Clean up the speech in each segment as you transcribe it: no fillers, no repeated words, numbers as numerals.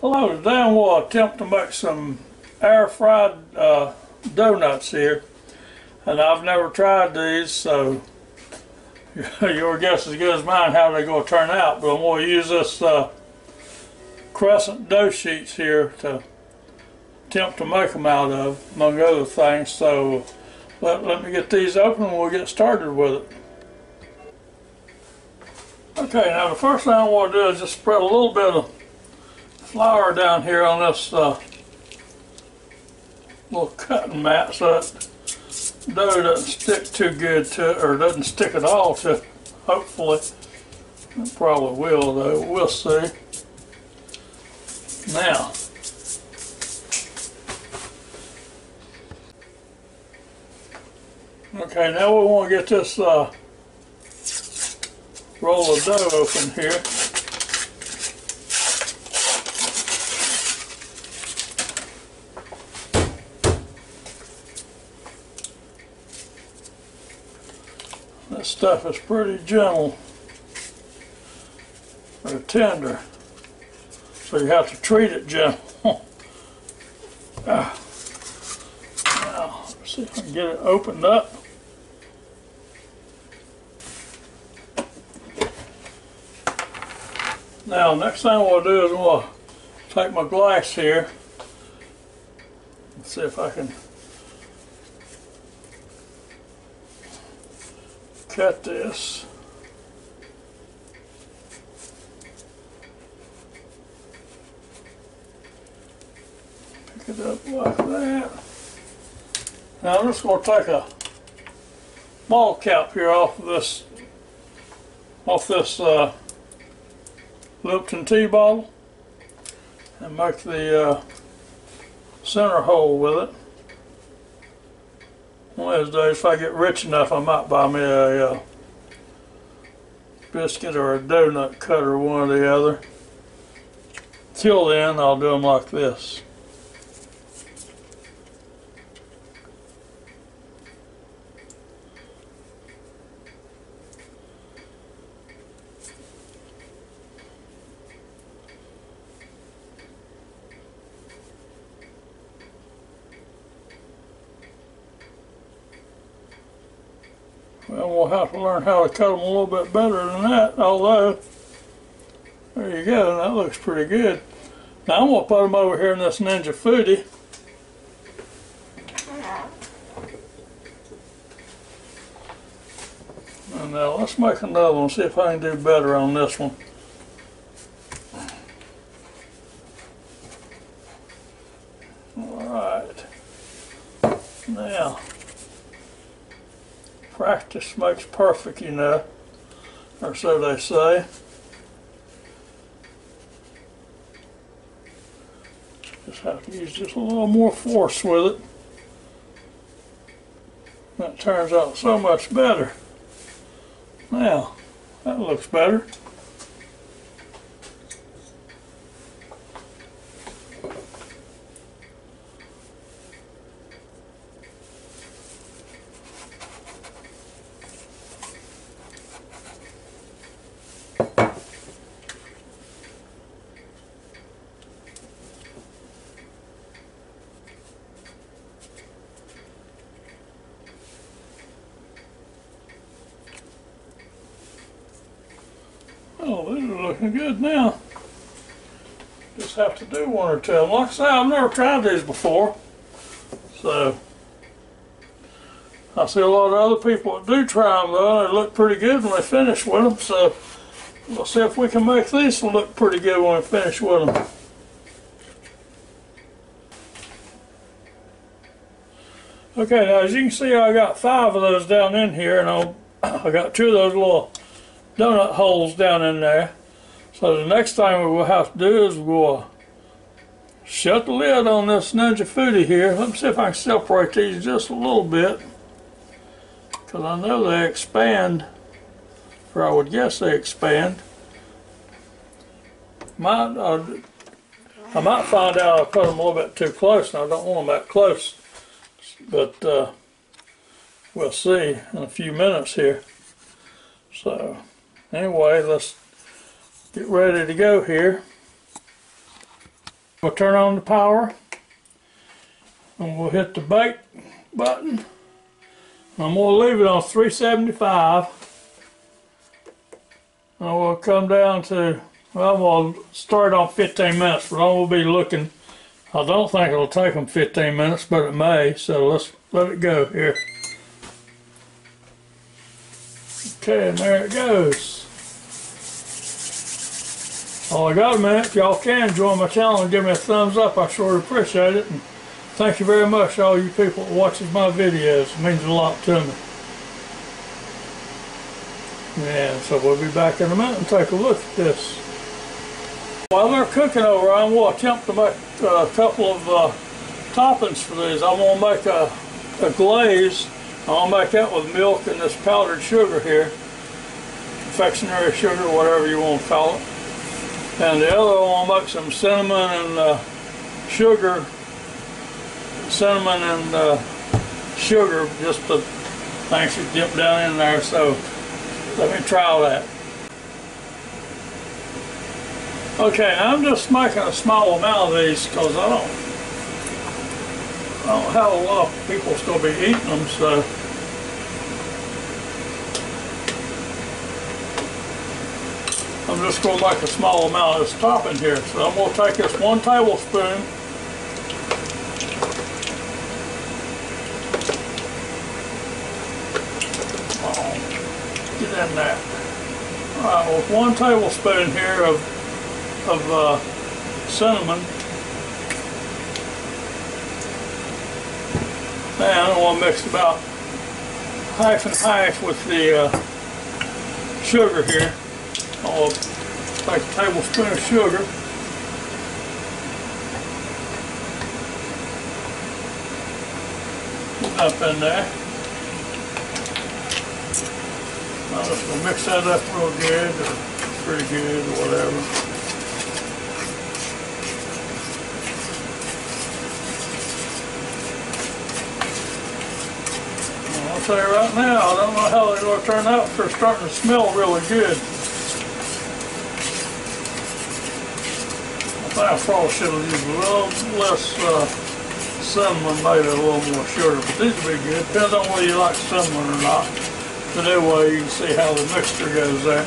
Hello, today I'm going to attempt to make some air fried donuts here, and I've never tried these, so your guess is as good as mine how they're going to turn out. But I'm going to use this crescent dough sheets here to attempt to make them out of, among other things. So let me get these open and we'll get started with it. Okay, now the first thing I want to do is just spread a little bit of flour down here on this little cutting mat so that dough doesn't stick too good to it, or doesn't stick at all to it, hopefully. It probably will though, we'll see. Now, okay, now we want to get this roll of dough open here. This stuff is pretty gentle or tender, so you have to treat it gentle. Now, let's see if I can get it opened up. Now, next thing we'll do is we'll take my glass here. Let's see if I can cut this. Pick it up like that. Now I'm just going to take a ball cap here off this Lipton tea bottle and make the center hole with it. One of these days, if I get rich enough, I might buy me a biscuit or a donut cutter, one or the other. Till then, I'll do them like this. Well, we'll have to learn how to cut them a little bit better than that, although, there you go, that looks pretty good. Now I'm going to put them over here in this Ninja FOODi. And now let's make another one, see if I can do better on this one. Alright, now, practice makes perfect, you know, or so they say. Just have to use just a little more force with it. That turns out so much better. Now, that looks better. Oh, these are looking good now. Just have to do one or two of them. Like I say, I've never tried these before, so I see a lot of other people that do try them though, and they look pretty good when they finish with them. So we'll see if we can make these look pretty good when we finish with them. Okay, now as you can see, I got 5 of those down in here, and I got 2 of those little donut holes down in there. So the next thing we will have to do is we'll shut the lid on this Ninja FOODi here. Let me see if I can separate these just a little bit, because I know they expand, or I would guess they expand. I might find out I put them a little bit too close, and I don't want them that close, but we'll see in a few minutes here. So anyway, let's get ready to go here. We'll turn on the power and we'll hit the bake button. I'm going to leave it on 375 and we'll come down to, well, we'll start on 15 minutes, but I will be looking. I don't think it'll take them 15 minutes, but it may, so let's let it go here. Okay, and there it goes. Well, I got a minute. If y'all can join my channel and give me a thumbs up, I sure appreciate it. And thank you very much, all you people that watches my videos. It means a lot to me. Yeah, so we'll be back in a minute and take a look at this. While they're cooking over, I'm going to attempt to make a couple of toppings for these. I'm going to make a glaze. I'll make that with milk and this powdered sugar here. Confectionery sugar, whatever you want to call it. And the other one, I'll make some cinnamon and sugar. Cinnamon and sugar, just to actually dip down in there. So let me try that. Okay, I'm just making a small amount of these because I don't have a lot of people still be eating them, so. I'm just going to make a small amount of this topping here. So I'm going to take this 1 tablespoon. Get in there. Alright, with 1 tablespoon here of cinnamon. And I want to mix about half and half with the sugar here. I'll take a tablespoon of sugar. Put up in there. I'm just going to mix that up real good, or pretty good, or whatever. I'll tell you right now, I don't know how they're going to turn out. They're starting to smell really good. I probably should have used a little less cinnamon, maybe a little more sugar, but these will be good. Depends on whether you like cinnamon or not. But anyway, you can see how the mixture goes there.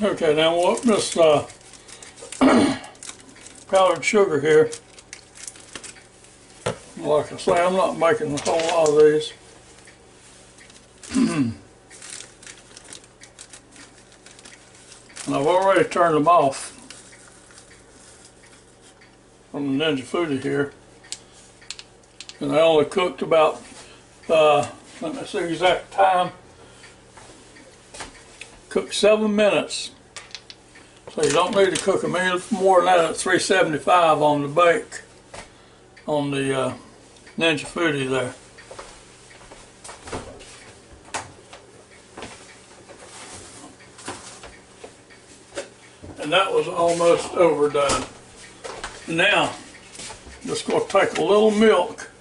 Okay, now we'll open this powdered sugar here. Like I say, I'm not making a whole lot of these. And I've already turned them off from the Ninja FOODi here. And I only cooked about, let me see the exact time, cooked 7 minutes. So you don't need to cook them any more than that at 375 on the bake, on the Ninja FOODi there. And that was almost overdone. Now, I'm just going to take a little milk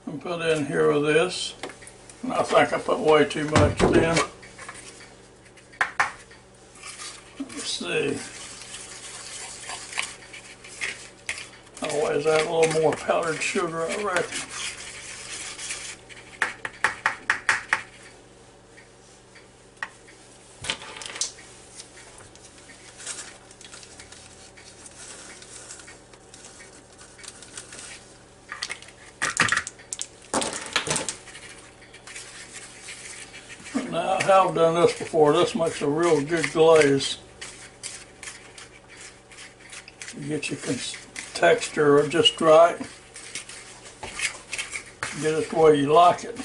and put in here with this. And I think I put way too much in. Let's see. I'll always add a little more powdered sugar, I reckon. Now, I have done this before. This makes a real good glaze. You get your texture just right. Get it the way you like it.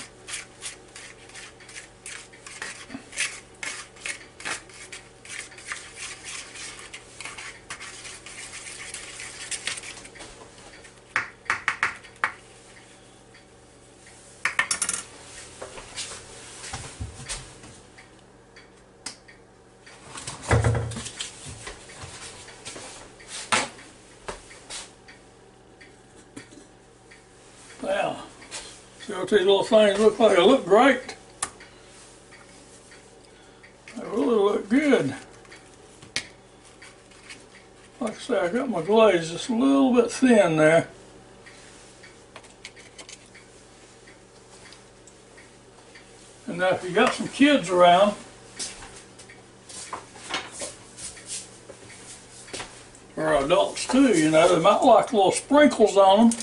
Now, see what these little things look like? They look great. They really look good. See, I got my glaze just a little bit thin there. And now if you got some kids around, or adults too, you know, they might like little sprinkles on them.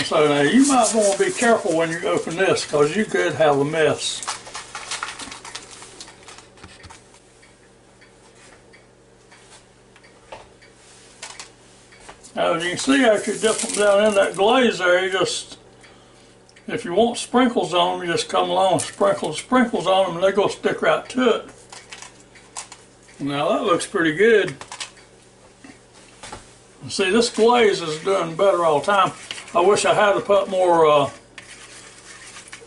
So now you might want to be careful when you open this, because you could have a mess. Now as you can see, after you dip them down in that glaze there, you just, if you want sprinkles on them, you just come along and sprinkle sprinkles on them and they're going to stick right to it. Now that looks pretty good. See, this glaze is doing better all the time. I wish I had to put more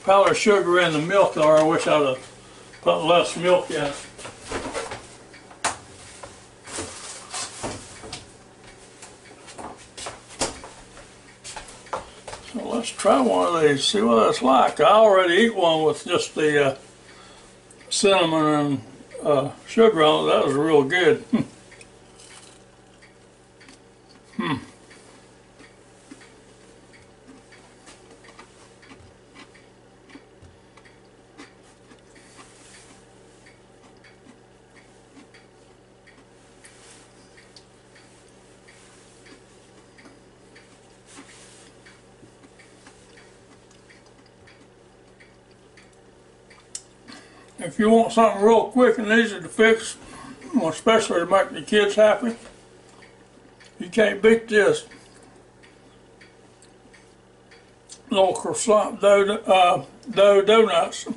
powdered sugar in the milk, or I wish I'd have put less milk in it. So let's try one of these, see what it's like. I already eat one with just the cinnamon and sugar on it. That was real good. If you want something real quick and easy to fix, especially to make the kids happy, you can't beat this. Little croissant dough donuts.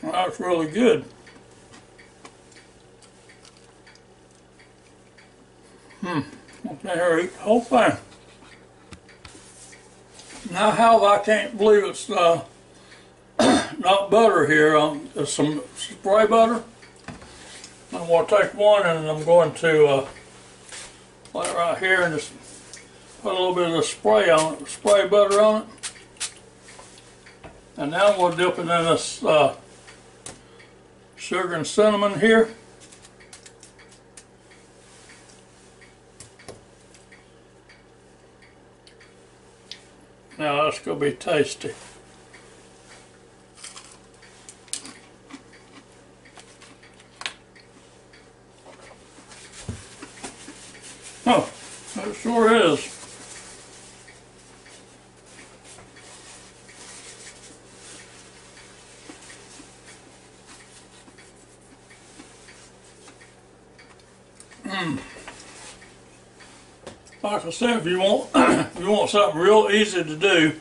That's really good. Okay, here, eat the whole thing. Now, how I can't believe it's not butter here. There's some spray butter. I'm going to take one and I'm going to lay it right here and just put a little bit of the spray on it, spray butter on it. And now we'll dip it in this sugar and cinnamon here. Now that's going to be tasty. Oh, it sure is. Like I said, if you want if you want something real easy to do,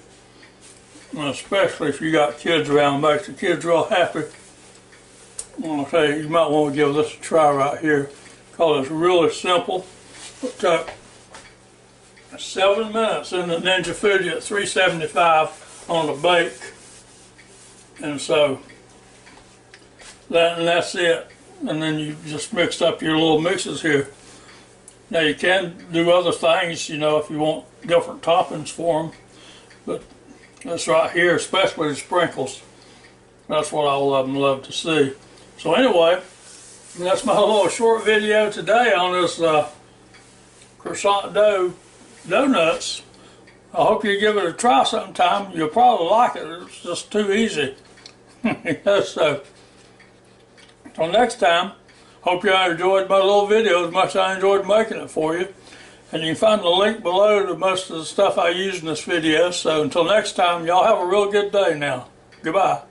especially if you got kids around, makes the kids real happy, I'm gonna tell you, you might want to give this a try right here, because it's really simple. It took 7 minutes in the Ninja FOODi at 375 on the bake, and so that's it. And then you just mixed up your little mixes here. Now you can do other things, you know, if you want different toppings for them, but this right here, especially the sprinkles, that's what all of them love to see. So anyway, that's my little short video today on this croissant dough donuts. I hope you give it a try sometime. You'll probably like it. It's just too easy. So, until next time, hope you enjoyed my little video as much as I enjoyed making it for you. And you can find the link below to most of the stuff I use in this video. So until next time, y'all have a real good day now. Goodbye.